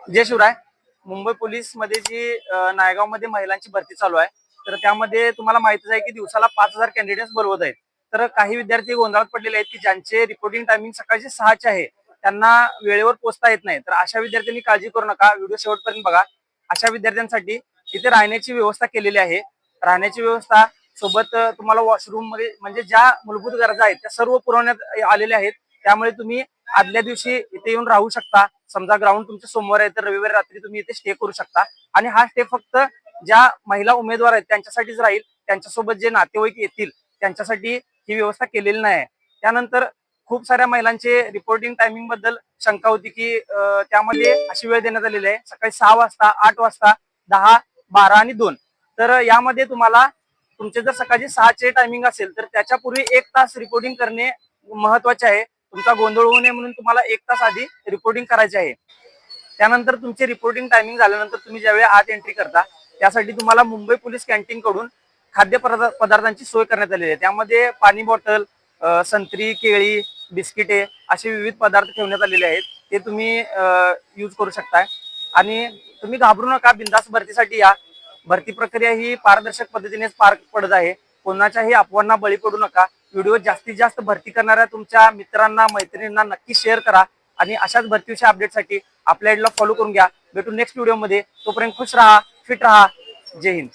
जय Shivray. Mumbai police मध्ये जी नायगाव मध्ये महिलांची भरती चालू आहे, तर त्यामध्ये तुम्हाला माहितीच आहे की दिवसाला 5,000 कॅन्डिडेट्स बोलवत आहेत. तर काही विद्यार्थी गोंधळात पडलेले आहेत की ज्यांचे रिपोर्टिंग टायमिंग सकाळचे 6चे आहे, त्यांना वेळेवर पोहोचता येत नाही. तर अशा विद्यार्थ्यांनी काळजी करू नका, व्हिडिओ शेवटपर्यंत बघा. अशा विद्यार्थ्यांसाठी तिथे राहण्याची व्यवस्था केलेली आहे. राहण्याची व्यवस्था सोबत तुम्हाला वॉशरूम मध्ये म्हणजे ज्या मूलभूत गरजा आहेत त्या सर्व पुरवण्यात आलेल्या आहेत. त्यामुळे तुम्ही आदल्या दिवशी इथे येऊन राहू शकता. समजा ग्राउंड तुमच्या समोर आहे तर रविवारी रात्री तुम्ही इथे स्टे करू शकता. आणि हा स्टे फक्त ज्या महिला उमेदवार आहेत त्यांच्यासाठीच राहील. त्यांच्यासोबत जे नातेवाईक येतील त्यांच्यासाठी ही व्यवस्था केलेली नाही. त्यानंतर खूप साऱ्या महिलांचे रिपोर्टिंग टायमिंग बद्दल शंका होती की त्यामध्ये अशी वेळ देण्यात आलेली आहे सकाळी 6 वाजता, 8 वाजता, 10, 12 आणि 2. तर यामध्ये तुम्हाला तुमचे जर सकाळचे 6चे टायमिंग असेल तर त्याच्यापूर्वी 1 तास रिपोर्टिंग करणे महत्वाचे आहे. तुमचा गोंधळ होऊ नये म्हणून तुम्हाला 1 तास आधी रिपोर्टिंग करायचे आहे. त्यानंतर तुमची रिपोर्टिंग टायमिंग झाल्यानंतर तुम्ही ज्यावेळी आत एंट्री करता त्यासाठी तुम्हाला मुंबई पोलीस कॅन्टीन कडून खाद्य पदार्थांची सोय करण्यात आलेली आहे. त्यामध्ये पाणी बॉटल, संत्री, केळी, बिस्किटे असे विविध पदार्थ ठेवण्यात आलेले आहेत. ते तुम्ही यूज करू शकताय. आणि तुम्ही घाबरू नका, बिनधास्त भरतीसाठी या. भरती प्रक्रिया ही पारदर्शक पद्धतीनेच पार पडत आहे. कोणाच्याही अफवांना बळी पडू नका. व्हिडिओ जास्तीत जास्त भरती करणाऱ्या तुमच्या मित्रांना, मैत्रिणींना नक्की शेअर करा. आणि अशाच भरतीविषयी अपडेटसाठी आपल्या आयडीला फॉलो करून घ्या. भेटू नेक्स्ट व्हिडिओमध्ये. तोपर्यंत खुश राहा, फिट राहा. जय हिंद.